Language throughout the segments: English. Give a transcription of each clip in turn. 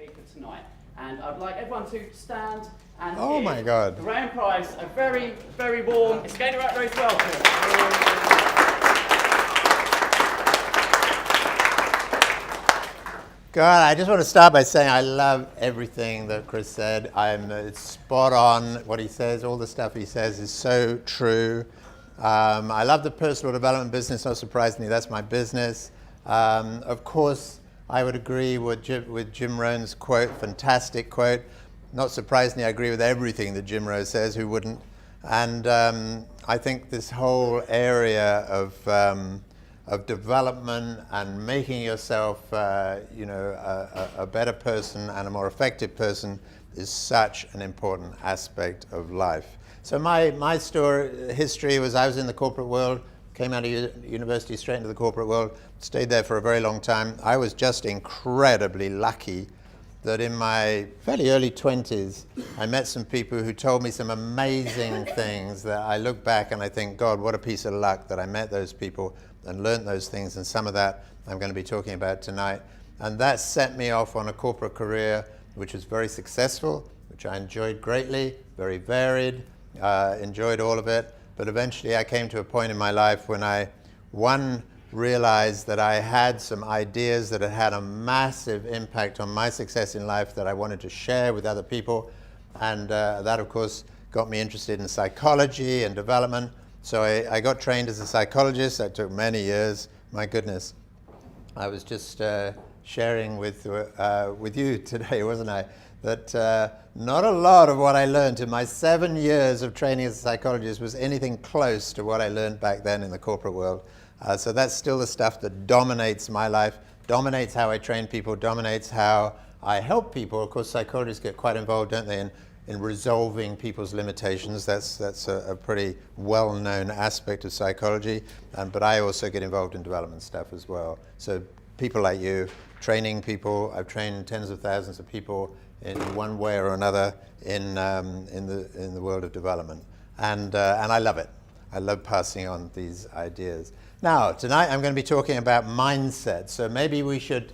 speaker tonight. And I'd like everyone to stand and oh my God. Graham Price a very, very warm Psychotherapies welcome. God, I just want to start by saying I love everything that Chris said. It's spot on what he says. All the stuff he says is so true. I love the personal development business. Not surprisingly, that's my business. Of course, I would agree with Jim Rohn's quote, fantastic quote. Not surprisingly, I agree with everything that Jim Rohn says, who wouldn't? And I think this whole area of development and making yourself a better person and a more effective person is such an important aspect of life. So my history was I was in the corporate world, came out of university straight into the corporate world, stayed there for a very long time. I was just incredibly lucky that in my fairly early 20s, I met some people who told me some amazing things that I look back and I think, God, what a piece of luck that I met those people and learned those things, and some of that I'm going to be talking about tonight. And that set me off on a corporate career which was very successful, which I enjoyed greatly, very varied, enjoyed all of it. But eventually I came to a point in my life when I, realized that I had some ideas that had had a massive impact on my success in life that I wanted to share with other people. And that, of course, got me interested in psychology and development. So I got trained as a psychologist. That took many years. My goodness. I was just sharing with you today, wasn't I, that not a lot of what I learned in my 7 years of training as a psychologist was anything close to what I learned back then in the corporate world. So that's still the stuff that dominates my life, dominates how I train people, dominates how I help people. Of course, psychologists get quite involved, don't they, in resolving people's limitations. That's a pretty well-known aspect of psychology. But I also get involved in development stuff as well. So people like you, training people. I've trained tens of thousands of people in one way or another in the world of development, and I love it. I love passing on these ideas. Now, tonight I'm going to be talking about mindset. So maybe we should,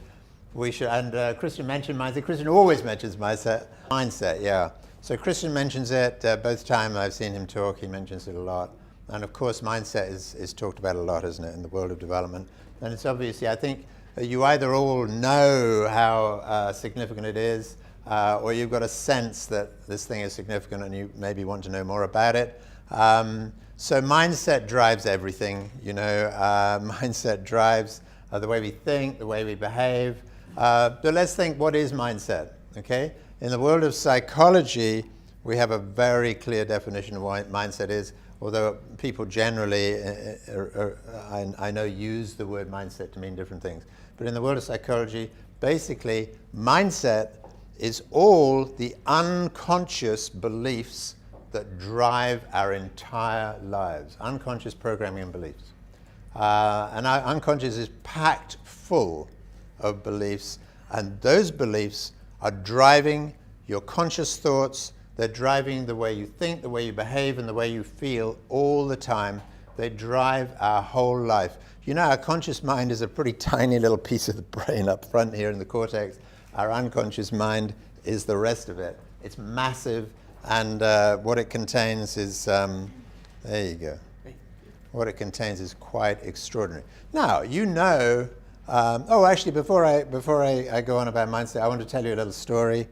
and Christian mentioned mindset. Christian always mentions mindset, yeah. So Christian mentions it both times I've seen him talk. He mentions it a lot. And of course, mindset is talked about a lot, isn't it, in the world of development. And it's obviously, I think, you either all know how significant it is, or you've got a sense that this thing is significant and you maybe want to know more about it. So mindset drives everything, mindset drives the way we think, the way we behave. But let's think, what is mindset, okay? In the world of psychology, we have a very clear definition of what mindset is, although people generally, I know, use the word mindset to mean different things. But in the world of psychology, basically, mindset is all the unconscious beliefs that drive our entire lives, unconscious programming and beliefs. And our unconscious is packed full of beliefs, and those beliefs are driving your conscious thoughts. They're driving the way you think, the way you behave, and the way you feel all the time. They drive our whole life. Our conscious mind is a pretty tiny little piece of the brain up front here in the cortex. Our unconscious mind is the rest of it. It's massive. And what it contains is, there you go. What it contains is quite extraordinary. Now, actually, before I go on about mindset, I want to tell you a little story.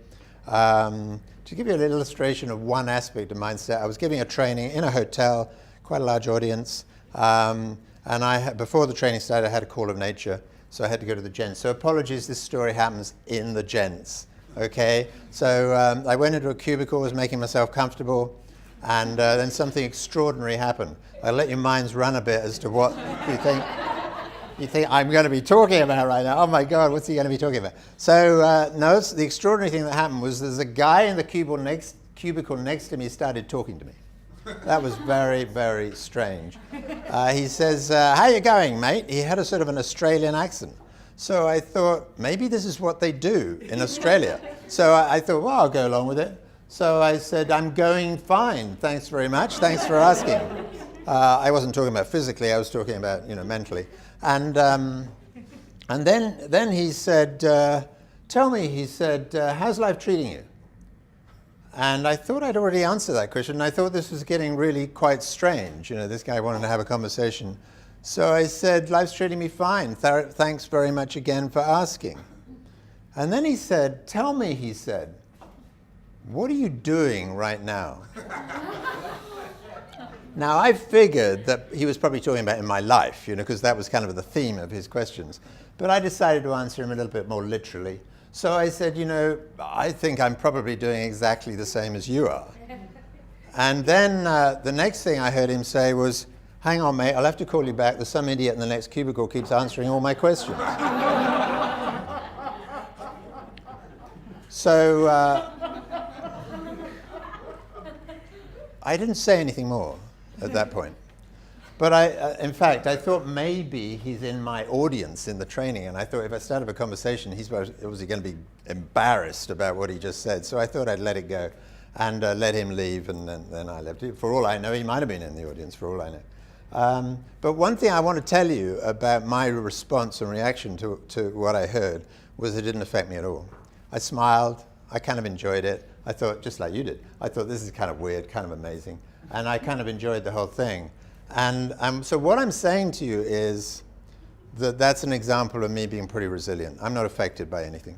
To give you an illustration of one aspect of mindset, I was giving a training in a hotel, quite a large audience, and before the training started, I had a call of nature, so I had to go to the gents. So apologies, this story happens in the gents. Okay, so I went into a cubicle, was making myself comfortable, and then something extraordinary happened. I'll let your minds run a bit as to what you think I'm going to be talking about right now. Oh my God, what's he going to be talking about? So no, the extraordinary thing that happened was there's a guy in the cubicle next to me started talking to me. That was very, very strange. He says, how you going, mate? He had a sort of an Australian accent. So I thought, maybe this is what they do in Australia. So I thought, well, I'll go along with it. So I said, I'm going fine. Thanks very much. Thanks for asking. I wasn't talking about physically. I was talking about, mentally. And then he said, tell me, he said, how's life treating you? And I thought I'd already answered that question. And I thought this was getting really quite strange. You know, this guy wanted to have a conversation. So I said, life's treating me fine. Thanks very much again for asking. And then he said, tell me, he said, what are you doing right now? Now, I figured that he was probably talking about in my life, you know, because that was kind of the theme of his questions. But I decided to answer him a little bit more literally. So I said, you know, I think I'm probably doing exactly the same as you are. And then the next thing I heard him say was, hang on, mate, I'll have to call you back. There's some idiot in the next cubicle keeps answering all my questions. So I didn't say anything more at that point. But in fact, I thought maybe he's in my audience in the training, and I thought if I started a conversation, he's obviously going to be embarrassed about what he just said. So I thought I'd let it go and let him leave, and then I left. For all I know, he might have been in the audience, for all I know. But one thing I want to tell you about my response and reaction to what I heard was it didn't affect me at all. I smiled. I kind of enjoyed it. I thought, just like you did, I thought this is kind of weird, kind of amazing. And I kind of enjoyed the whole thing. And so what I'm saying to you is that that's an example of me being pretty resilient. I'm not affected by anything.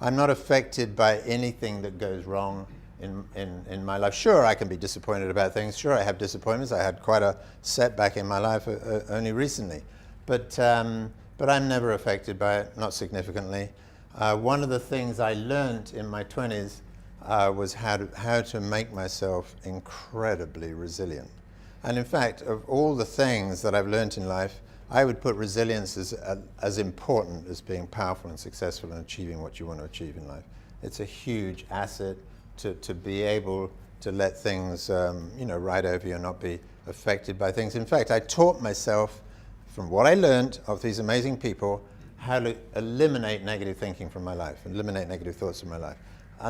I'm not affected by anything that goes wrong in my life. Sure, I can be disappointed about things. Sure, I have disappointments. I had quite a setback in my life only recently. But I'm never affected by it, not significantly. One of the things I learned in my 20s was how to make myself incredibly resilient. And in fact, of all the things that I've learned in life, I would put resilience as important as being powerful and successful and achieving what you want to achieve in life. It's a huge asset to be able to let things ride over you and not be affected by things. In fact, I taught myself from what I learned of these amazing people how to eliminate negative thinking from my life, eliminate negative thoughts from my life.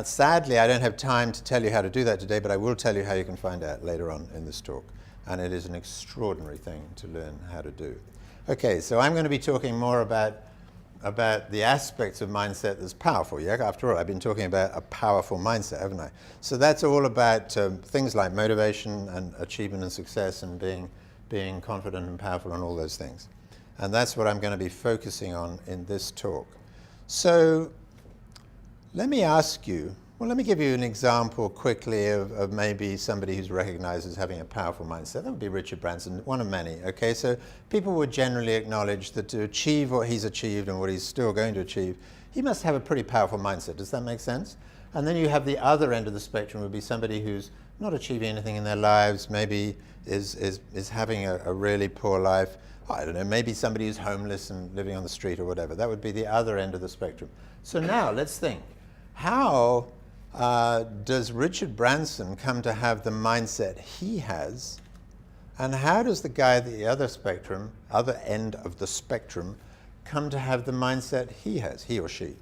Sadly, I don't have time to tell you how to do that today, but I will tell you how you can find out later on in this talk. And it is an extraordinary thing to learn how to do. Okay, so I'm going to be talking more about the aspects of mindset that's powerful. Yeah, after all, I've been talking about a powerful mindset, haven't I? So that's all about things like motivation and achievement and success and being confident and powerful and all those things. And that's what I'm going to be focusing on in this talk. So let me ask you, let me give you an example quickly of maybe somebody who's recognized as having a powerful mindset. That would be Richard Branson, one of many. Okay, so people would generally acknowledge that to achieve what he's achieved and what he's still going to achieve, he must have a pretty powerful mindset. Does that make sense? And then you have the other end of the spectrum would be somebody who's not achieving anything in their lives, maybe is having a really poor life. I don't know, maybe somebody who's homeless and living on the street or whatever. That would be the other end of the spectrum. So now let's think, how does Richard Branson come to have the mindset he has, and how does the guy at the other end of the spectrum, come to have the mindset he has, he or she?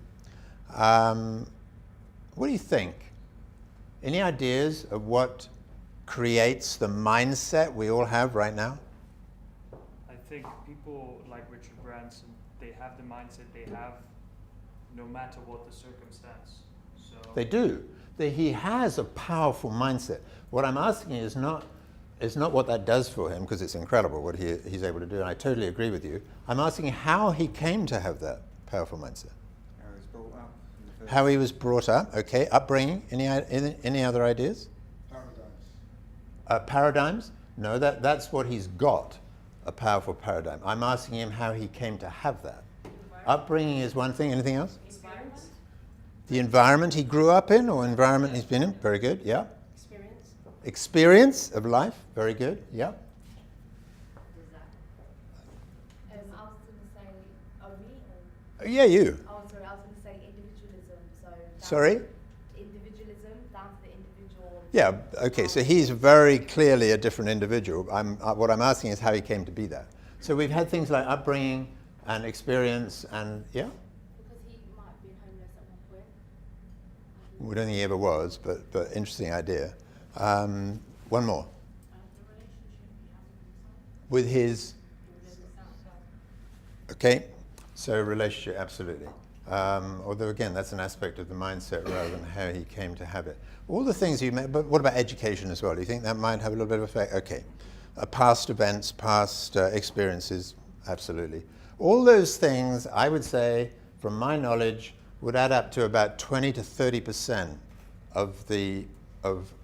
What do you think? Any ideas of what creates the mindset we all have right now? I think people like Richard Branson, they have the mindset they have no matter what the circumstance. So they do. He has a powerful mindset. What I'm asking is not what that does for him, because it's incredible what he's able to do, and I totally agree with you. I'm asking how he came to have that powerful mindset. How he was brought up. How he was brought up, okay. Upbringing, any other ideas? Paradigms. Paradigms? No, that's what he's got, a powerful paradigm. I'm asking him how he came to have that. Upbringing is one thing. Anything else? Environment. The environment he grew up in or environment he's been in? Very good, yeah. Experience. Experience of life? Very good, yeah. I was going to say, me? Yeah, you. Oh, sorry, I was going to say individualism. So Sorry? Individualism, down to the individual. Yeah, okay, so he's very clearly a different individual. What I'm asking is how he came to be that. So we've had things like upbringing and experience and, yeah? Because he might have been homeless at one point. We don't think he ever was, but interesting idea. One more. The relationship he has With his, with himself. okay, so relationship, absolutely. Although again, that's an aspect of the mindset rather than how he came to have it. All the things you but what about education as well? Do you think that might have a little bit of effect? Okay. Past events, past experiences, absolutely. All those things, I would say, from my knowledge, would add up to about 20 to 30%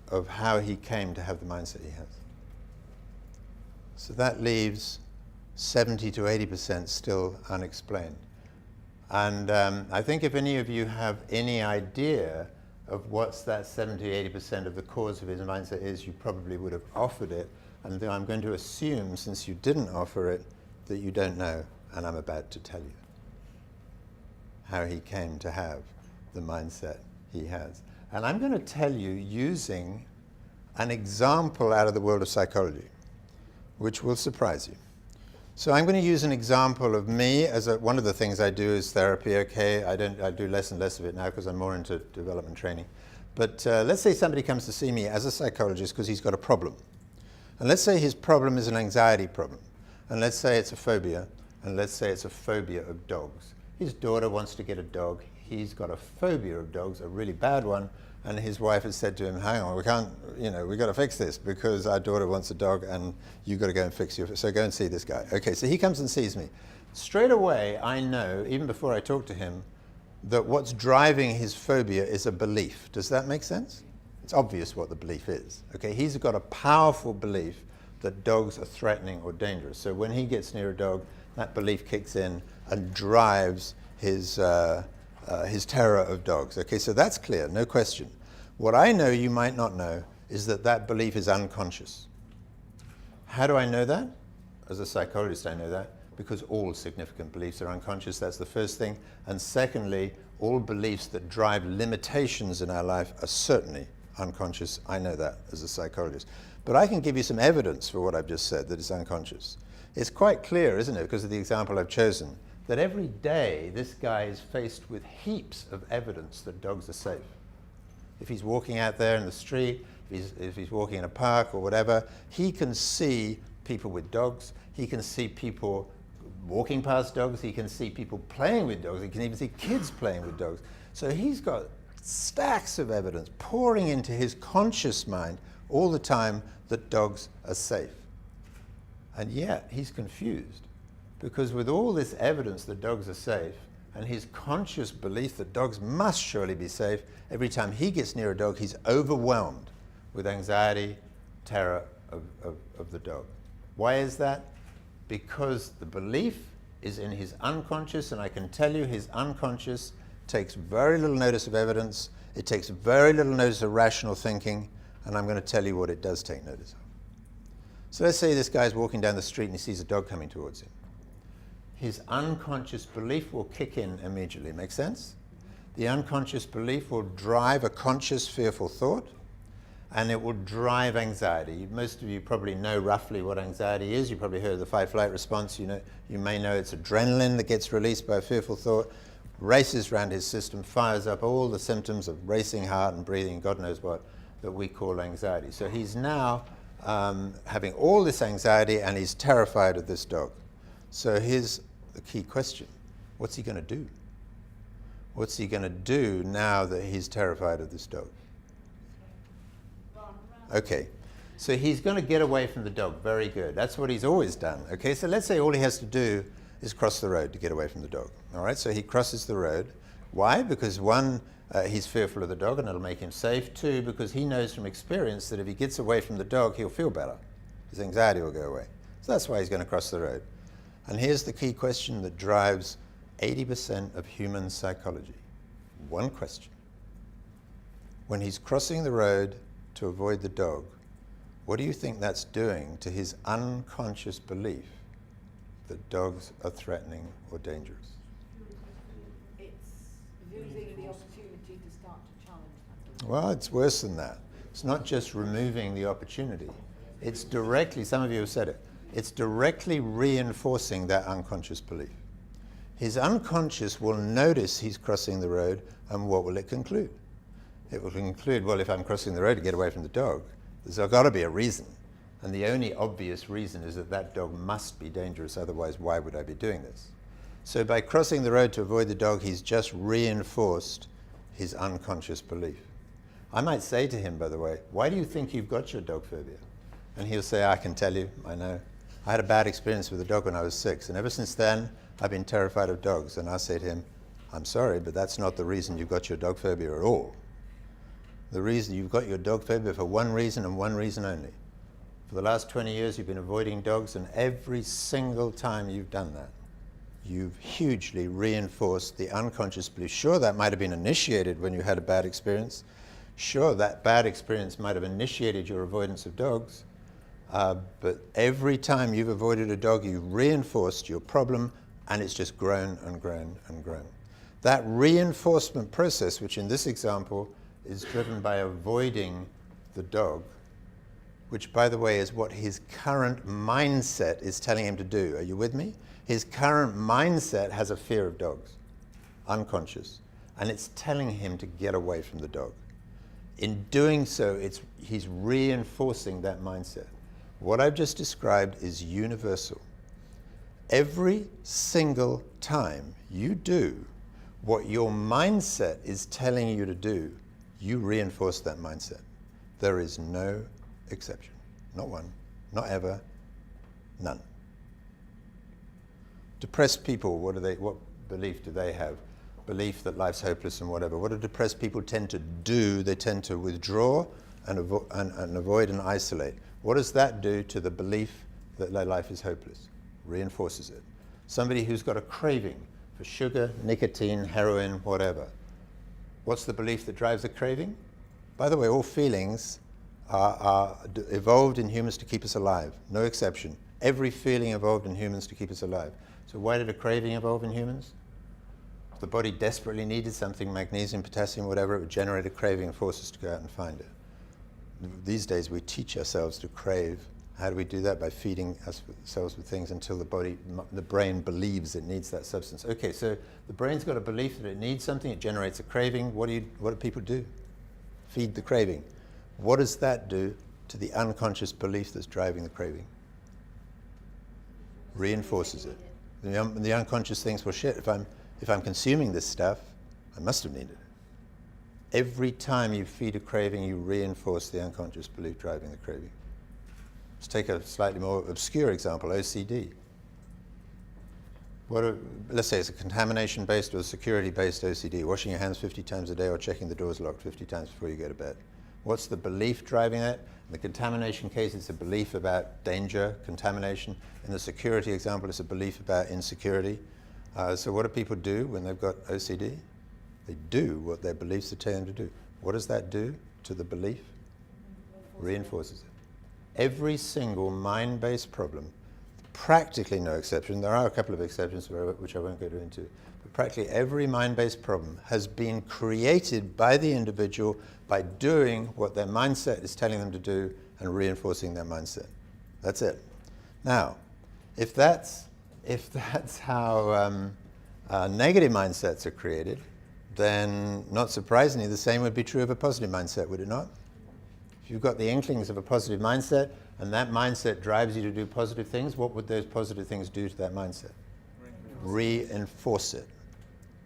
of how he came to have the mindset he has. So that leaves 70 to 80% still unexplained. And I think if any of you have any idea of what's that 70, 80% of the cause of his mindset is, you probably would have offered it. And I'm going to assume, since you didn't offer it, that you don't know, and I'm about to tell you how he came to have the mindset he has. And I'm going to tell you using an example out of the world of psychology, which will surprise you. So I'm going to use an example of me as one of the things I do is therapy, okay? I do less and less of it now because I'm more into development training. But let's say somebody comes to see me as a psychologist because he's got a problem. And let's say his problem is an anxiety problem. And let's say it's a phobia. And let's say it's a phobia of dogs. His daughter wants to get a dog. He's got a phobia of dogs, a really bad one. And his wife has said to him, hang on, we can't, we've got to fix this because our daughter wants a dog and you've got to go and fix your, so go and see this guy. Okay, so he comes and sees me. Straight away, I know, even before I talk to him, that what's driving his phobia is a belief. Does that make sense? It's obvious what the belief is. Okay, he's got a powerful belief that dogs are threatening or dangerous. So when he gets near a dog, that belief kicks in and drives his terror of dogs. Okay, so that's clear, no question. What I know you might not know is that that belief is unconscious. How do I know that? As a psychologist, I know that because all significant beliefs are unconscious. That's the first thing. And secondly, all beliefs that drive limitations in our life are certainly unconscious. I know that as a psychologist. But I can give you some evidence for what I've just said, that it's unconscious. It's quite clear, isn't it, because of the example I've chosen, that every day this guy is faced with heaps of evidence that dogs are safe. If he's walking out there in the street, if he's walking in a park or whatever, he can see people with dogs. He can see people walking past dogs. He can see people playing with dogs. He can even see kids playing with dogs. So he's got stacks of evidence pouring into his conscious mind all the time that dogs are safe. And yet he's confused because with all this evidence that dogs are safe and his conscious belief that dogs must surely be safe, every time he gets near a dog, he's overwhelmed with anxiety, terror of the dog. Why is that? Because the belief is in his unconscious, and I can tell you his unconscious takes very little notice of evidence, it takes very little notice of rational thinking, and I'm going to tell you what it does take notice of. So let's say this guy's walking down the street and he sees a dog coming towards him. His unconscious belief will kick in immediately. Make sense? The unconscious belief will drive a conscious fearful thought, and it will drive anxiety. Most of you probably know roughly what anxiety is. You probably heard of the fight-flight response. You may know it's adrenaline that gets released by a fearful thought, races around his system, fires up all the symptoms of racing heart and breathing, God knows what, that we call anxiety. So he's now having all this anxiety and he's terrified of this dog. So here's the key question. What's he going to do? What's he going to do now that he's terrified of this dog? Okay, so he's going to get away from the dog. Very good. That's what he's always done. Okay, so let's say all he has to do is cross the road to get away from the dog. All right, so he crosses the road. Why? Because one, he's fearful of the dog and it'll make him safe. Two, because he knows from experience that if he gets away from the dog, he'll feel better. His anxiety will go away. So that's why he's going to cross the road. And here's the key question that drives 80% of human psychology. One question. When he's crossing the road to avoid the dog, what do you think that's doing to his unconscious belief that dogs are threatening or dangerous? It's losing the opportunity to start to challenge that. Well, it's worse than that. It's not just removing the opportunity. It's directly, some of you have said it, it's directly reinforcing that unconscious belief. His unconscious will notice he's crossing the road, and what will it conclude? It will conclude, well, if I'm crossing the road to get away from the dog, there's got to be a reason. And the only obvious reason is that that dog must be dangerous, otherwise why would I be doing this? So by crossing the road to avoid the dog, he's just reinforced his unconscious belief. I might say to him, by the way, why do you think you've got your dog phobia? And he'll say, I can tell you, I know. I had a bad experience with a dog when I was 6, and ever since then, I've been terrified of dogs. And I say to him, I'm sorry, but that's not the reason you've got your dog phobia at all. The reason you've got your dog phobia for one reason and one reason only. For the last 20 years, you've been avoiding dogs, and every single time you've done that, you've hugely reinforced the unconscious belief. Sure, that might have been initiated when you had a bad experience. Sure, that bad experience might have initiated your avoidance of dogs. But every time you've avoided a dog, you've reinforced your problem, and it's just grown and grown and grown. That reinforcement process, which in this example is driven by avoiding the dog, which, by the way, is what his current mindset is telling him to do. Are you with me? His current mindset has a fear of dogs, unconscious, and it's telling him to get away from the dog. In doing so, he's reinforcing that mindset. What I've just described is universal. Every single time you do what your mindset is telling you to do, you reinforce that mindset. There is no exception. Not one, not ever, none. Depressed people, what belief do they have? Belief that life's hopeless and whatever. What do depressed people tend to do? They tend to withdraw and avoid and isolate. What does that do to the belief that their life is hopeless? Reinforces it. Somebody who's got a craving for sugar, nicotine, heroin, whatever. What's the belief that drives the craving? By the way, all feelings are evolved in humans to keep us alive. No exception. Every feeling evolved in humans to keep us alive. So why did a craving evolve in humans? If the body desperately needed something, magnesium, potassium, whatever, it would generate a craving and force us to go out and find it. These days we teach ourselves to crave. How do we do that? By feeding ourselves with things until the brain believes it needs that substance. Okay, so the brain's got a belief that it needs something, it generates a craving. What do people do? Feed the craving. What does that do to the unconscious belief that's driving the craving? Reinforces it. The unconscious thinks, well, shit, if I'm consuming this stuff, I must have needed it. Every time you feed a craving, you reinforce the unconscious belief driving the craving. Let's take a slightly more obscure example, OCD. Let's say it's a contamination-based or a security-based OCD, washing your hands 50 times a day or checking the doors locked 50 times before you go to bed. What's the belief driving that? In the contamination case, it's a belief about danger, contamination. In the security example, it's a belief about insecurity. So what do people do when they've got OCD? They do what their beliefs are telling them to do. What does that do to the belief? Reinforces it. Every single mind-based problem, practically no exception, there are a couple of exceptions which I won't go into, but practically every mind-based problem has been created by the individual by doing what their mindset is telling them to do and reinforcing their mindset. That's it. Now, if that's how negative mindsets are created, then not surprisingly, the same would be true of a positive mindset, would it not? If you've got the inklings of a positive mindset and that mindset drives you to do positive things, what would those positive things do to that mindset? Reinforce it.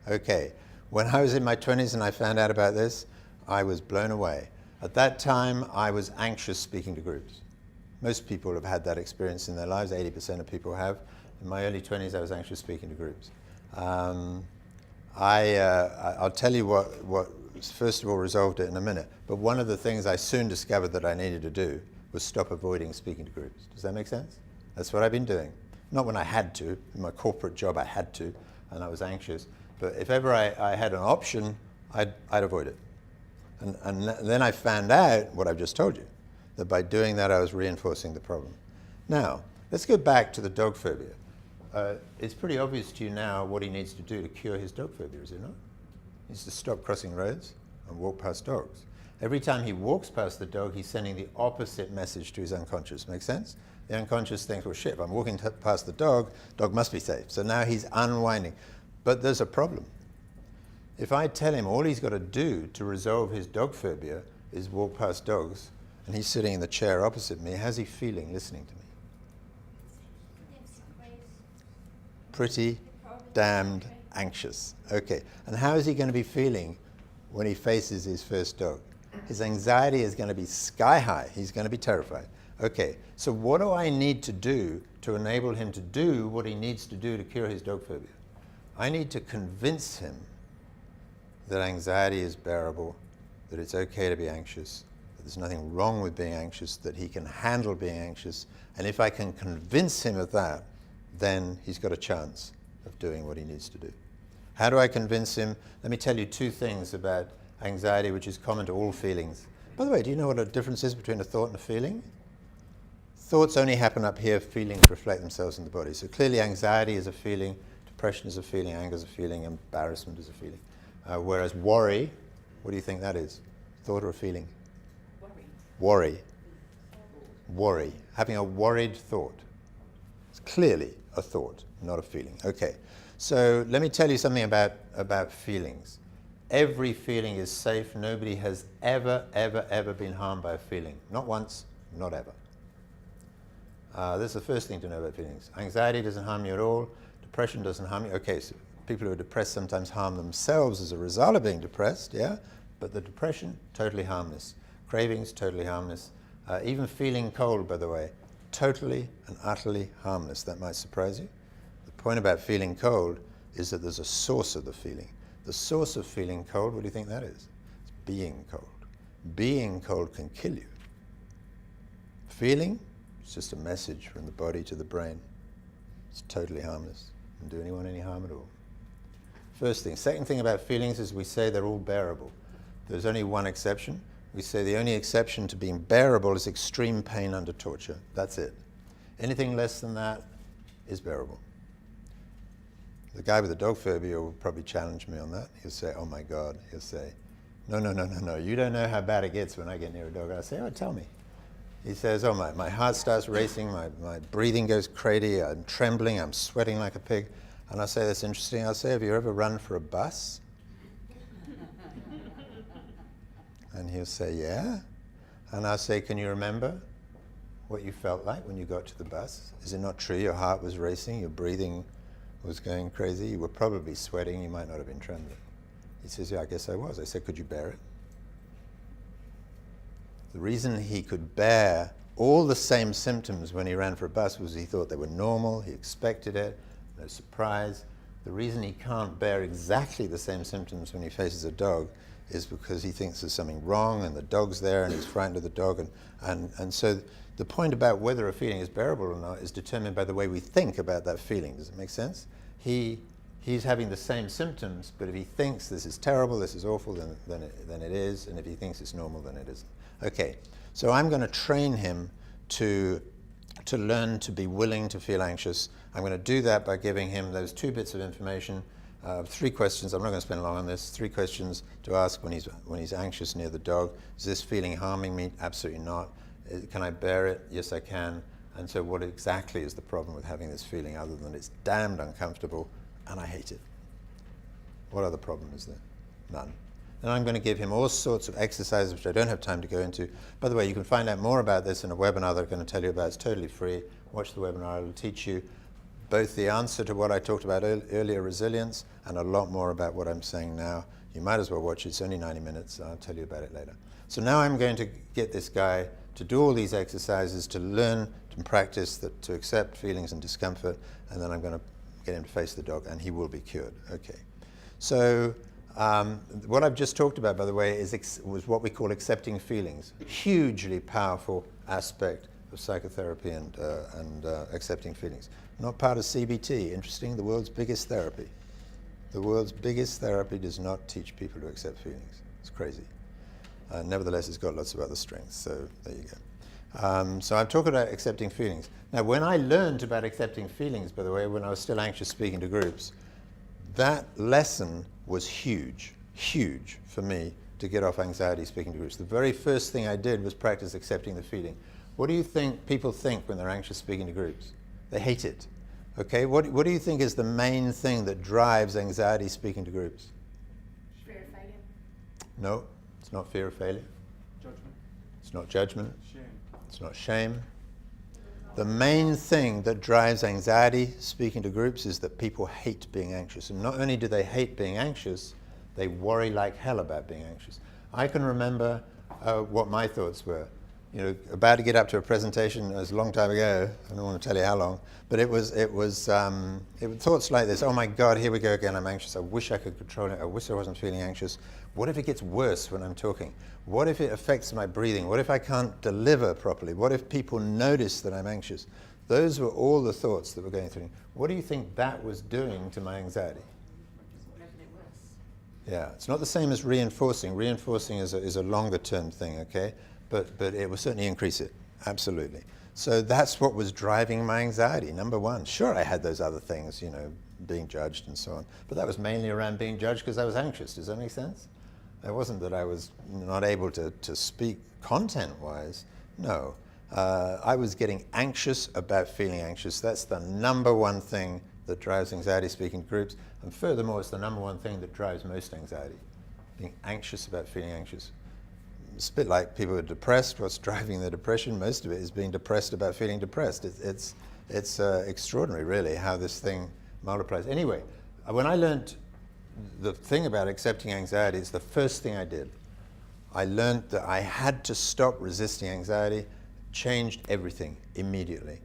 Okay, when I was in my 20s and I found out about this, I was blown away. At that time, I was anxious speaking to groups. Most people have had that experience in their lives, 80% of people have. In my early 20s, I was anxious speaking to groups. I'll tell you what first of all resolved it in a minute, but one of the things I soon discovered that I needed to do was stop avoiding speaking to groups. Does that make sense? That's what I've been doing. Not when I had to. In my corporate job I had to, and I was anxious, but if ever I had an option, I'd avoid it. And then I found out what I've just told you, that by doing that I was reinforcing the problem. Now, let's go back to the dog phobia. It's pretty obvious to you now what he needs to do to cure his dog phobia, is it not? He needs to stop crossing roads and walk past dogs. Every time he walks past the dog, he's sending the opposite message to his unconscious. Make sense? The unconscious thinks, well, shit, if I'm walking past the dog must be safe. So now he's unwinding. But there's a problem. If I tell him all he's got to do to resolve his dog phobia is walk past dogs, and he's sitting in the chair opposite me, how's he feeling listening to me? Pretty. The problem damned anxious. Okay, and how is he going to be feeling when he faces his first dog? His anxiety is going to be sky high. He's going to be terrified. Okay, so what do I need to do to enable him to do what he needs to do to cure his dog phobia? I need to convince him that anxiety is bearable, that it's okay to be anxious, that there's nothing wrong with being anxious, that he can handle being anxious. And if I can convince him of that, then he's got a chance of doing what he needs to do. How do I convince him? Let me tell you two things about anxiety, which is common to all feelings. By the way, do you know what a difference is between a thought and a feeling? Thoughts only happen up here, feelings reflect themselves in the body. So clearly anxiety is a feeling, depression is a feeling, anger is a feeling, embarrassment is a feeling. Whereas worry, what do you think that is? Thought or a feeling? Worry. Worry. Having a worried thought. It's clearly a thought, not a feeling. Okay, so let me tell you something about feelings. Every feeling is safe. Nobody has ever been harmed by a feeling. Not once, not ever. This is the first thing to know about feelings. Anxiety doesn't harm you at all. Depression doesn't harm you. Okay, so people who are depressed sometimes harm themselves as a result of being depressed, yeah? But the depression, totally harmless. Cravings, totally harmless. Even feeling cold, by the way, totally and utterly harmless. That might surprise you. The point about feeling cold is that there's a source of the feeling. The source of feeling cold, what do you think that is? It's being cold. Being cold can kill you. Feeling, it's just a message from the body to the brain. It's totally harmless. Doesn't do anyone any harm at all. First thing. Second thing about feelings is we say they're all bearable. There's only one exception. We say the only exception to being bearable is extreme pain under torture. That's it. Anything less than that is bearable. The guy with the dog phobia will probably challenge me on that. He'll say, oh my God. He'll say, no. You don't know how bad it gets when I get near a dog. I say, oh, tell me. He says, oh, my heart starts racing, my breathing goes crazy, I'm trembling, I'm sweating like a pig. And I say, that's interesting. I'll say, have you ever run for a bus? And he'll say, yeah. And I'll say, can you remember what you felt like when you got to the bus? Is it not true your heart was racing, your breathing was going crazy, you were probably sweating, you might not have been trembling? He says, yeah, I guess I was. I said, could you bear it? The reason he could bear all the same symptoms when he ran for a bus was he thought they were normal, he expected it, no surprise. The reason he can't bear exactly the same symptoms when he faces a dog is because he thinks there's something wrong and the dog's there and he's frightened of the dog. And so the point about whether a feeling is bearable or not is determined by the way we think about that feeling. Does it make sense? He's having the same symptoms, but if he thinks this is terrible, this is awful, then it is, and if he thinks it's normal, then it isn't. Okay, so I'm going to train him to learn to be willing to feel anxious. I'm going to do that by giving him those 2 bits of information, 3 questions. I'm not going to spend long on this. 3 questions to ask when he's anxious near the dog. Is this feeling harming me? Absolutely not. Can I bear it? Yes, I can. And so what exactly is the problem with having this feeling other than it's damned uncomfortable and I hate it? What other problem is there? None. And I'm going to give him all sorts of exercises which I don't have time to go into. By the way, you can find out more about this in a webinar that I'm going to tell you about. It's totally free. Watch the webinar. It'll teach you both the answer to what I talked about earlier, resilience, and a lot more about what I'm saying now. You might as well watch it. It's only 90 minutes. I'll tell you about it later. So now I'm going to get this guy to do all these exercises, to learn and practice to accept feelings and discomfort, and then I'm going to get him to face the dog, and he will be cured. Okay. So what I've just talked about, by the way, was what we call accepting feelings. Hugely powerful aspect of psychotherapy and accepting feelings. Not part of CBT. Interesting, the world's biggest therapy. The world's biggest therapy does not teach people to accept feelings. It's crazy. Nevertheless, it's got lots of other strengths, so there you go. So I'm talking about accepting feelings. Now, when I learned about accepting feelings, by the way, when I was still anxious speaking to groups, that lesson was huge for me to get off anxiety speaking to groups. The very first thing I did was practice accepting the feeling. What do you think people think when they're anxious speaking to groups? They hate it. Okay, what do you think is the main thing that drives anxiety speaking to groups? Fear of failure. No, it's not fear of failure. Judgment. It's not judgment. Shame. It's not shame. The main thing that drives anxiety speaking to groups is that people hate being anxious. And not only do they hate being anxious, they worry like hell about being anxious. I can remember what my thoughts were. You know, about to get up to a presentation, it was a long time ago, I don't want to tell you how long, but it was thoughts like this: oh my God, here we go again, I'm anxious, I wish I could control it, I wish I wasn't feeling anxious. What if it gets worse when I'm talking? What if it affects my breathing? What if I can't deliver properly? What if people notice that I'm anxious? Those were all the thoughts that were going through me. What do you think that was doing to my anxiety? Making it worse. Yeah, it's not the same as reinforcing. Reinforcing is a longer term thing, okay? But it will certainly increase it, absolutely. So that's what was driving my anxiety, number one. Sure, I had those other things, you know, being judged and so on, but that was mainly around being judged because I was anxious. Does that make sense? It wasn't that I was not able to speak content-wise. No, I was getting anxious about feeling anxious. That's the number one thing that drives anxiety speaking groups, and furthermore, it's the number one thing that drives most anxiety, being anxious about feeling anxious. It's a bit like people who are depressed. What's driving the depression? Most of it is being depressed about feeling depressed. It's extraordinary, really, how this thing multiplies. Anyway, when I learned the thing about accepting anxiety, it's the first thing I did. I learned that I had to stop resisting anxiety, changed everything immediately.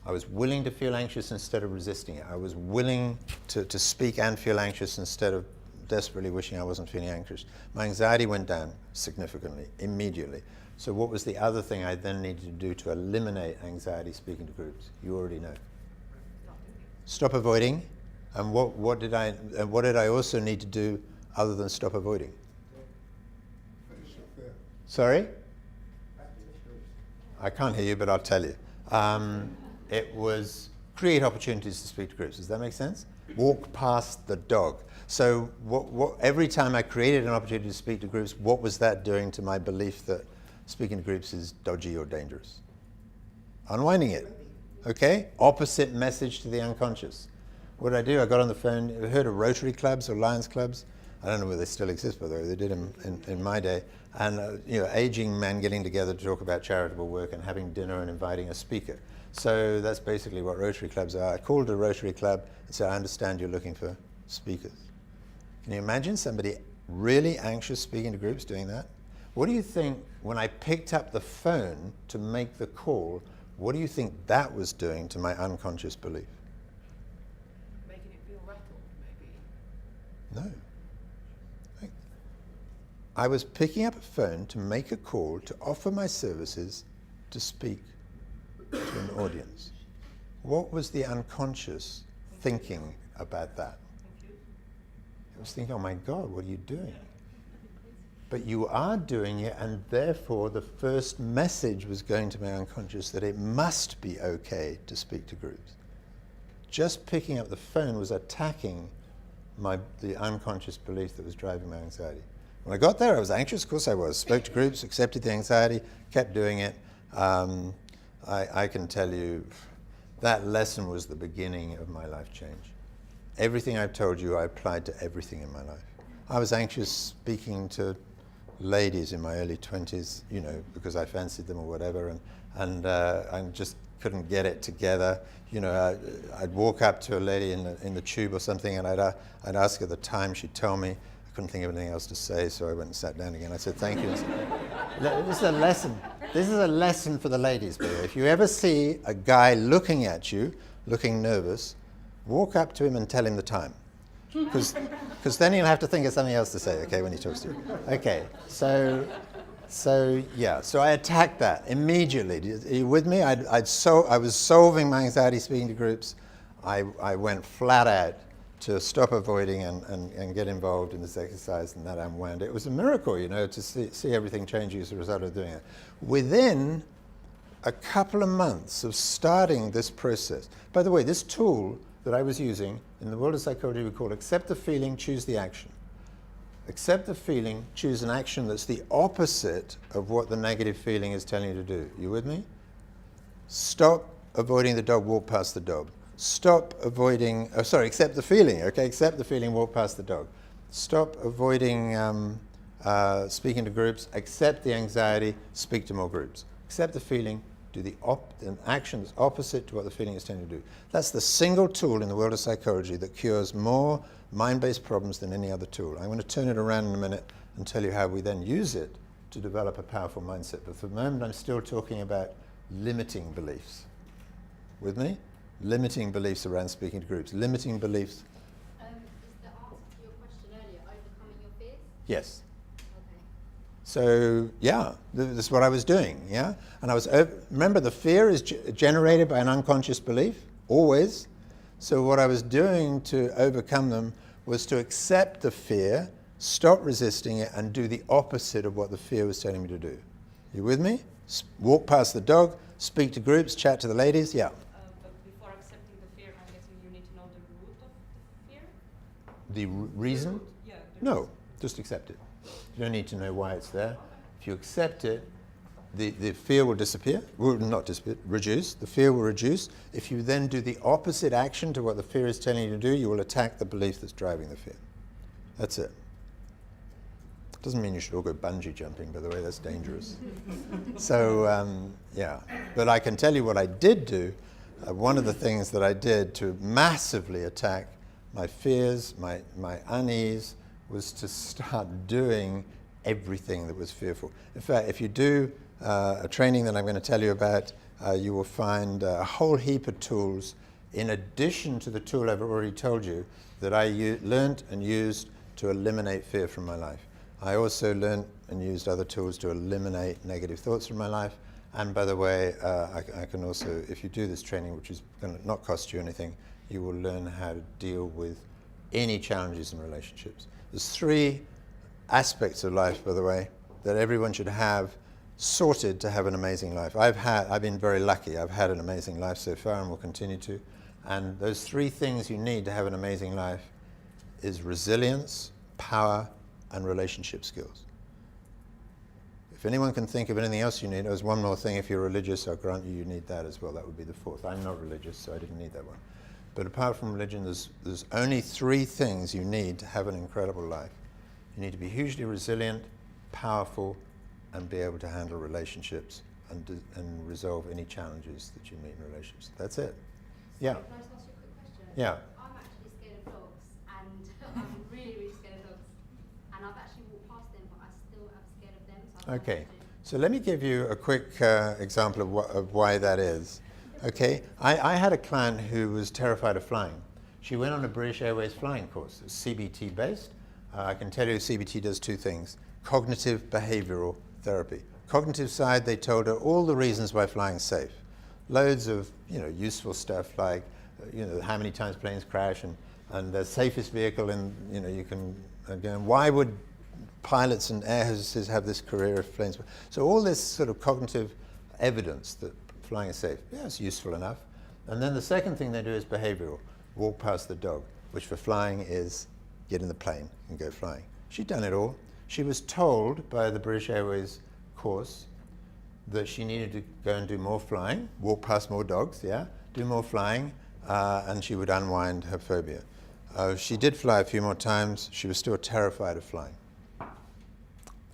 I was willing to feel anxious instead of resisting it. I was willing to speak and feel anxious instead of desperately wishing I wasn't feeling anxious. My anxiety went down significantly, immediately. So what was the other thing I then needed to do to eliminate anxiety speaking to groups? You already know. Stop avoiding. And what did I also need to do other than stop avoiding? Sorry? I can't hear you, but I'll tell you. It was create opportunities to speak to groups. Does that make sense? Walk past the dog. So every time I created an opportunity to speak to groups, what was that doing to my belief that speaking to groups is dodgy or dangerous? Unwinding it. Okay? Opposite message to the unconscious. What did I do? I got on the phone. Have you heard of Rotary clubs or Lions clubs? I don't know whether they still exist, by the way. They did in my day. And you know, aging men getting together to talk about charitable work and having dinner and inviting a speaker. So that's basically what Rotary clubs are. I called a Rotary club and said, I understand you're looking for speakers. Can you imagine somebody really anxious speaking to groups doing that? What do you think, when I picked up the phone to make the call, what do you think that was doing to my unconscious belief? Making it feel rattled, maybe. No. I was picking up a phone to make a call to offer my services to speak to an audience. What was the unconscious thinking about that? I was thinking, oh my God, what are you doing? But you are doing it, and therefore the first message was going to my unconscious that it must be okay to speak to groups. Just picking up the phone was attacking the unconscious belief that was driving my anxiety. When I got there, I was anxious, of course I was. Spoke to groups, accepted the anxiety, kept doing it. I can tell you that lesson was the beginning of my life change. Everything I've told you, I applied to everything in my life. I was anxious speaking to ladies in my early 20s, you know, because I fancied them or whatever, and I just couldn't get it together. You know, I'd walk up to a lady in the tube or something, and I'd ask her the time. She'd tell me. I couldn't think of anything else to say, so I went and sat down again. I said, thank you. This is a lesson. This is a lesson for the ladies, baby. If you ever see a guy looking at you, looking nervous, walk up to him and tell him the time. Because then he'll have to think of something else to say, okay, when he talks to you. Okay, so I attacked that immediately. Are you with me? I was solving my anxiety speaking to groups. I went flat out to stop avoiding and get involved in this exercise, and that unwound. It was a miracle, you know, to see everything changing as a result of doing it. Within a couple of months of starting this process, by the way, this tool that I was using in the world of psychology we call accept the feeling, choose the action. Accept the feeling, choose an action that's the opposite of what the negative feeling is telling you to do. You with me? Stop avoiding the dog, walk past the dog. Stop avoiding, accept the feeling, okay? Accept the feeling, walk past the dog. Stop avoiding speaking to groups, accept the anxiety, speak to more groups. Accept the feeling, do an action that's opposite to what the feeling is telling you to do. That's the single tool in the world of psychology that cures more mind-based problems than any other tool. I'm going to turn it around in a minute and tell you how we then use it to develop a powerful mindset. But for the moment, I'm still talking about limiting beliefs. With me? Limiting beliefs around speaking to groups. Limiting beliefs. Is the answer to your question earlier overcoming your fears? Yes. Okay. So, yeah, this is what I was doing, yeah? And I was, remember, the fear is generated by an unconscious belief, always. So what I was doing to overcome them was to accept the fear, stop resisting it, and do the opposite of what the fear was telling me to do. You with me? Walk past the dog, speak to groups, chat to the ladies, yeah. But before accepting the fear, I'm guessing you need to know the root of the fear? The reason? Yeah. No, just accept it. You don't need to know why it's there. If you accept it, the fear will disappear, will not disappear, reduce. The fear will reduce. If you then do the opposite action to what the fear is telling you to do, you will attack the belief that's driving the fear. That's it. Doesn't mean you should all go bungee jumping, by the way, that's dangerous. So, yeah. But I can tell you what I did do. One of the things that I did to massively attack my fears, my unease, was to start doing everything that was fearful. In fact, if you do a training that I'm going to tell you about, you will find a whole heap of tools in addition to the tool I've already told you that I learned and used to eliminate fear from my life. I also learned and used other tools to eliminate negative thoughts from my life. And by the way, I can also, if you do this training, which is going to not cost you anything, you will learn how to deal with any challenges in relationships. There's 3 aspects of life, by the way, that everyone should have sorted to have an amazing life. I've been very lucky. I've had an amazing life so far and will continue to. And those 3 things you need to have an amazing life is resilience, power, and relationship skills. If anyone can think of anything else you need, there's one more thing. If you're religious, I'll grant you need that as well. That would be the 4th. I'm not religious, so I didn't need that one. But apart from religion, there's only 3 things you need to have an incredible life. You need to be hugely resilient, powerful, and be able to handle relationships and resolve any challenges that you meet in relationships. That's it. Yeah. Can I just ask you a quick question? Yeah. I'm actually scared of dogs, and I'm really, really scared of dogs. And I've actually walked past them, but I still am scared of them. So Okay. So let me give you a quick example of why that is. Okay. I had a client who was terrified of flying. She went on a British Airways flying course. It's CBT based. I can tell you CBT does 2 things. Cognitive Behavioural Therapy. Cognitive side, they told her all the reasons why flying is safe. Loads of useful stuff like how many times planes crash and the safest vehicle in you can again, why would pilots and air hostesses have this career if planes? So all this sort of cognitive evidence that flying is safe. Yeah, it's useful enough. And then the second thing they do is behavioural. Walk past the dog, which for flying is get in the plane and go flying. She'd done it all. She was told by the British Airways course that she needed to go and do more flying, walk past more dogs, yeah, do more flying, and she would unwind her phobia. She did fly a few more times. She was still terrified of flying. The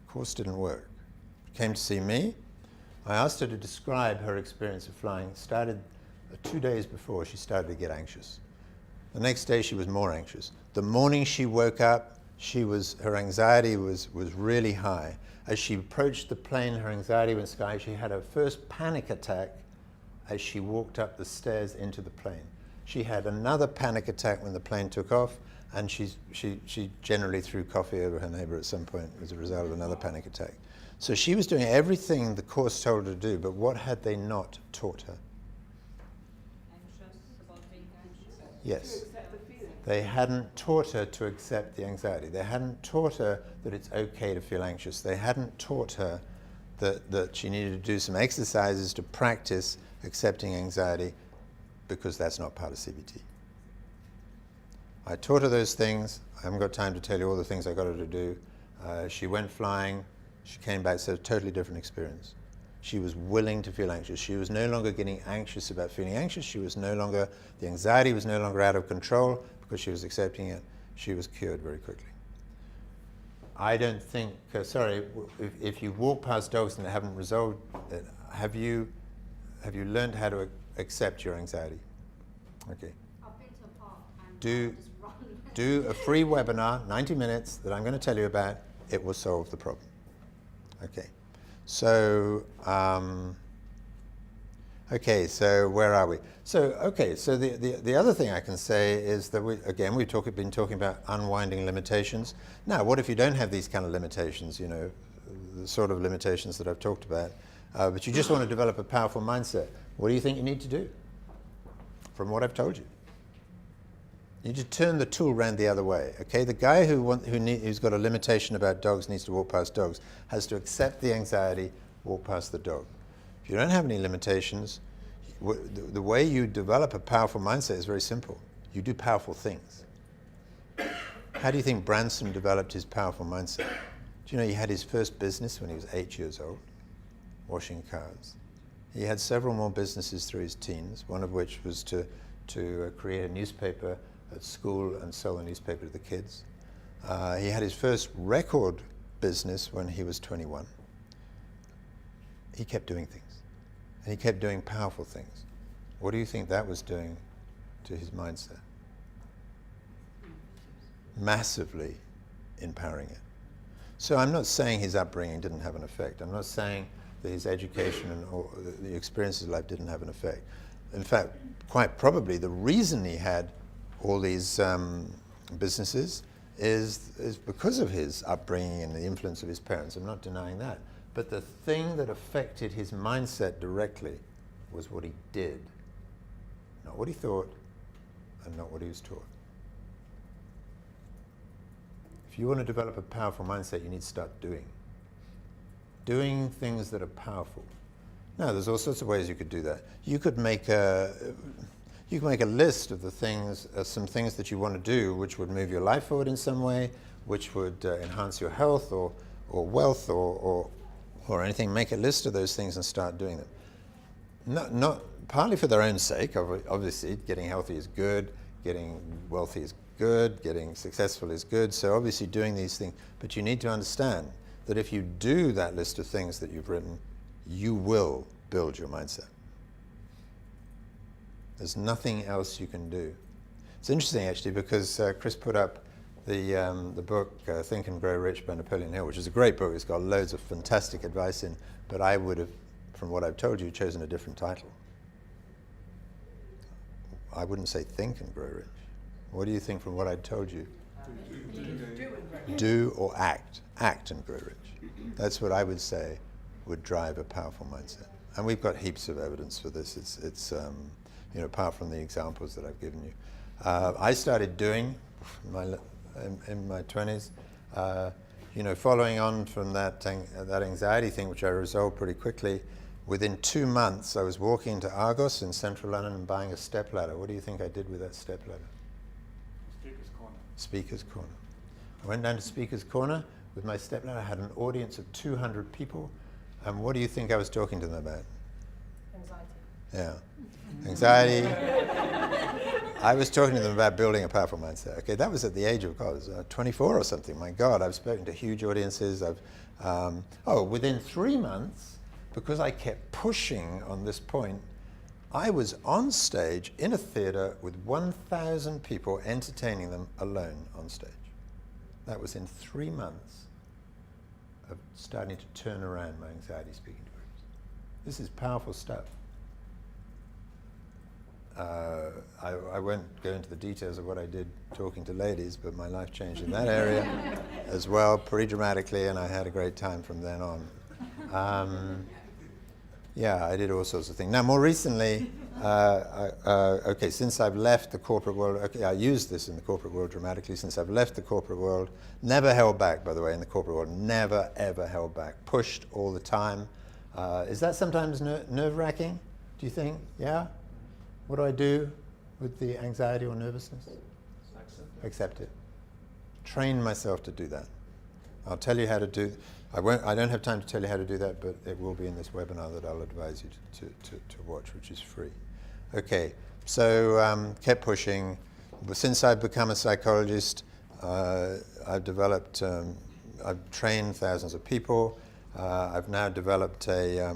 course didn't work. She came to see me. I asked her to describe her experience of flying. It started 2 days before she started to get anxious. The next day she was more anxious. The morning she woke up, her anxiety was really high. As she approached the plane, her anxiety went sky. She had her first panic attack as she walked up the stairs into the plane. She had another panic attack when the plane took off, and she generally threw coffee over her neighbor at some point as a result of another panic attack. So she was doing everything the course told her to do, but what had they not taught her? Anxious, about being anxious. Yes. To accept the feeling. They hadn't taught her to accept the anxiety. They hadn't taught her that it's okay to feel anxious. They hadn't taught her that she needed to do some exercises to practice accepting anxiety, because that's not part of CBT. I taught her those things. I haven't got time to tell you all the things I got her to do. She went flying. She came back, so a totally different experience. She was willing to feel anxious. She was no longer getting anxious about feeling anxious. The anxiety was no longer out of control because she was accepting it. She was cured very quickly. I don't think, if you walk past dogs and they haven't resolved it, have you Have you learned how to accept your anxiety? Okay. I've been to a park and Do- just run. Do a free webinar, 90 minutes, that I'm going to tell you about. It will solve the problem. Okay. So, okay, so where are we? So, okay, so the other thing I can say is that we've been talking about unwinding limitations. Now, what if you don't have these kind of limitations, you know, the sort of limitations that I've talked about, but you just want to develop a powerful mindset? What do you think you need to do from what I've told you? You need to turn the tool around the other way, okay? The guy who's got a limitation about dogs needs to walk past dogs, has to accept the anxiety, walk past the dog. If you don't have any limitations, the way you develop a powerful mindset is very simple. You do powerful things. How do you think Branson developed his powerful mindset? Do you know he had his first business when he was 8 years old, washing cars? He had several more businesses through his teens, one of which was to create a newspaper at school and sell the newspaper to the kids. He had his first record business when he was 21. He kept doing things. And he kept doing powerful things. What do you think that was doing to his mindset? Massively empowering it. So I'm not saying his upbringing didn't have an effect. I'm not saying that his education and all the experiences of life didn't have an effect. In fact, quite probably the reason he had all these businesses is because of his upbringing and the influence of his parents. I'm not denying that. But the thing that affected his mindset directly was what he did, not what he thought and not what he was taught. If you want to develop a powerful mindset, you need to start doing things that are powerful. Now, there's all sorts of ways you could do that. You could make a list of the things, some things that you want to do, which would move your life forward in some way, which would enhance your health or wealth or anything. Make a list of those things and start doing them. Not partly for their own sake. Obviously, getting healthy is good. Getting wealthy is good. Getting successful is good. So obviously, doing these things. But you need to understand that if you do that list of things that you've written, you will build your mindset. There's nothing else you can do. It's interesting, actually, because Chris put up the book Think and Grow Rich by Napoleon Hill, which is a great book. It's got loads of fantastic advice in, but I would have, from what I've told you, chosen a different title. I wouldn't say Think and Grow Rich. What do you think from what I told you? Do or act. Act and grow rich. That's what I would say would drive a powerful mindset. And we've got heaps of evidence for this. It's you know, apart from the examples that I've given you. I started doing in my 20s, you know, following on from that anxiety thing, which I resolved pretty quickly. Within 2 months, I was walking into Argos in central London and buying a stepladder. What do you think I did with that stepladder? Speaker's Corner. Speaker's Corner. I went down to Speaker's Corner with my stepladder. I had an audience of 200 people. And what do you think I was talking to them about? Anxiety. Yeah. Anxiety. I was talking to them about building a powerful mindset. Okay, that was at the age of, God, 24 or something. My God, I've spoken to huge audiences. Within 3 months, because I kept pushing on this point, I was on stage in a theater with 1,000 people entertaining them alone on stage. That was in 3 months of starting to turn around my anxiety speaking to groups. This is powerful stuff. I won't go into the details of what I did talking to ladies, but my life changed in that area as well, pretty dramatically, and I had a great time from then on. Yeah, I did all sorts of things. Now, more recently, since I've left the corporate world, I used this in the corporate world dramatically. Since I've left the corporate world, never held back, by the way, in the corporate world, never, ever held back. Pushed all the time. Is that sometimes nerve-wracking, do you think? Yeah? What do I do with the anxiety or nervousness? Accept it. Train myself to do that. I'll tell you how to do. I don't have time to tell you how to do that, but it will be in this webinar that I'll advise you to watch, which is free. Okay, so kept pushing. Since I've become a psychologist, I've developed, I've trained thousands of people. I've now developed a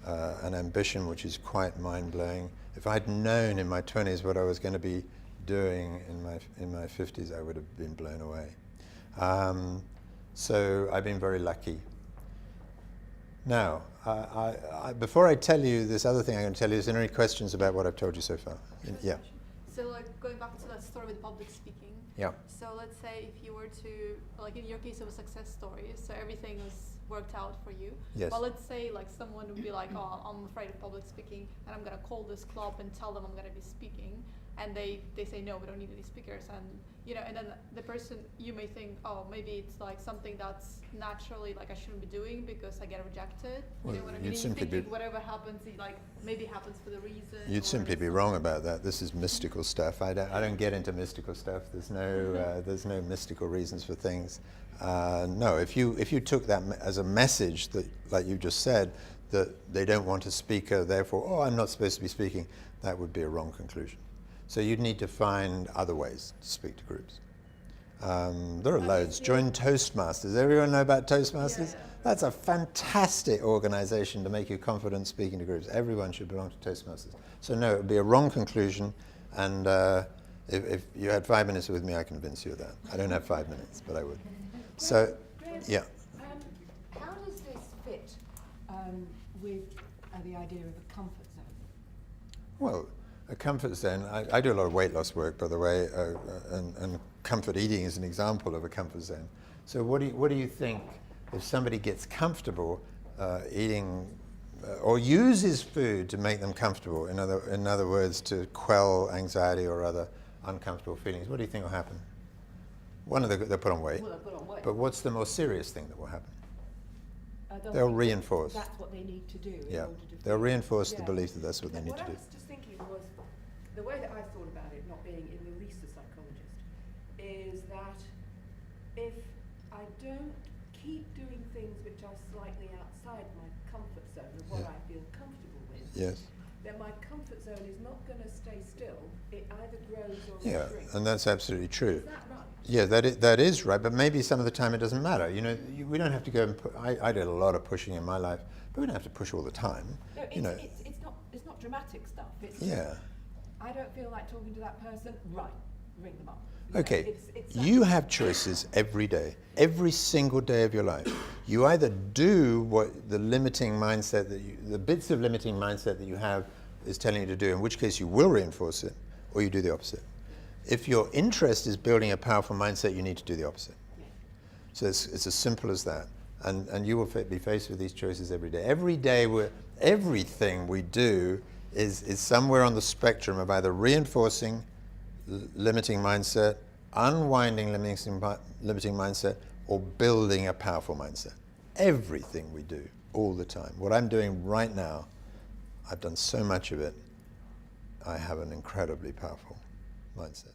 an ambition which is quite mind-blowing. If I'd known in my 20s what I was going to be doing in my 50s, I would have been blown away. So I've been very lucky. Now, before I tell you this other thing I'm going to tell you, is there any questions about what I've told you so far? Yeah. So like going back to that story with public speaking. Yeah. So let's say if you were to, like in your case it was a success story, so everything was worked out for you. Yes. But let's say like someone would be like, oh, I'm afraid of public speaking and I'm going to call this club and tell them I'm going to be speaking. And they say, no, we don't need any speakers. And, you know, and then the person, you may think, oh, maybe it's like something that's naturally like I shouldn't be doing because I get rejected. Well, you know what I mean? you'd simply thinking be- whatever happens, it like maybe happens for the reason. You'd or simply be something. wrong about that. This is mystical stuff. I don't get into mystical stuff. There's no mystical reasons for things. No, if you took that as a message that, like you just said, that they don't want a speaker, therefore, oh, I'm not supposed to be speaking, that would be a wrong conclusion. So you'd need to find other ways to speak to groups. There are loads. Join Toastmasters. Everyone know about Toastmasters? Yeah. That's a fantastic organization to make you confident speaking to groups. Everyone should belong to Toastmasters. So no, it would be a wrong conclusion. And if you had 5 minutes with me, I convince you of that. I don't have 5 minutes, but I would. So, Graham, yeah. how does this fit with the idea of a comfort zone? Well, a comfort zone, I do a lot of weight loss work, by the way, and comfort eating is an example of a comfort zone. So what do you think if somebody gets comfortable eating or uses food to make them comfortable, in other words, to quell anxiety or other uncomfortable feelings, what do you think will happen? They'll put on weight. Well, they'll put on weight. But what's the more serious thing that will happen? They'll They'll reinforce. That's what they need to do. In Yeah, order to they'll feel- reinforce the Yeah. belief that that's what they need What to I do. was just thinking was, the way that I thought about it, not being in the research psychologist, is that if I don't keep doing things which are slightly outside my comfort zone of what Yeah. I feel comfortable with, Yes. then my comfort zone is not going to stay still. It either grows or Yeah, shrinks. and that's absolutely true. Is that right? Yeah, that is right, but maybe some of the time it doesn't matter. You know, we don't have to go and I did a lot of pushing in my life, but we don't have to push all the time. No, you know. it's not dramatic stuff. It's Yeah. I don't feel like talking to that person. Right, ring them up. You know, Okay, it's you have choices every day, every single day of your life. You either do what the limiting mindset the bits of limiting mindset that you have is telling you to do, in which case you will reinforce it, or you do the opposite. If your interest is building a powerful mindset, you need to do the opposite. Yeah. So it's as simple as that. And you will be faced with these choices every day. Every day, everything we do is somewhere on the spectrum of either reinforcing limiting mindset, unwinding limiting mindset, or building a powerful mindset. Everything we do, all the time. What I'm doing right now, I've done so much of it, I have an incredibly powerful mindset.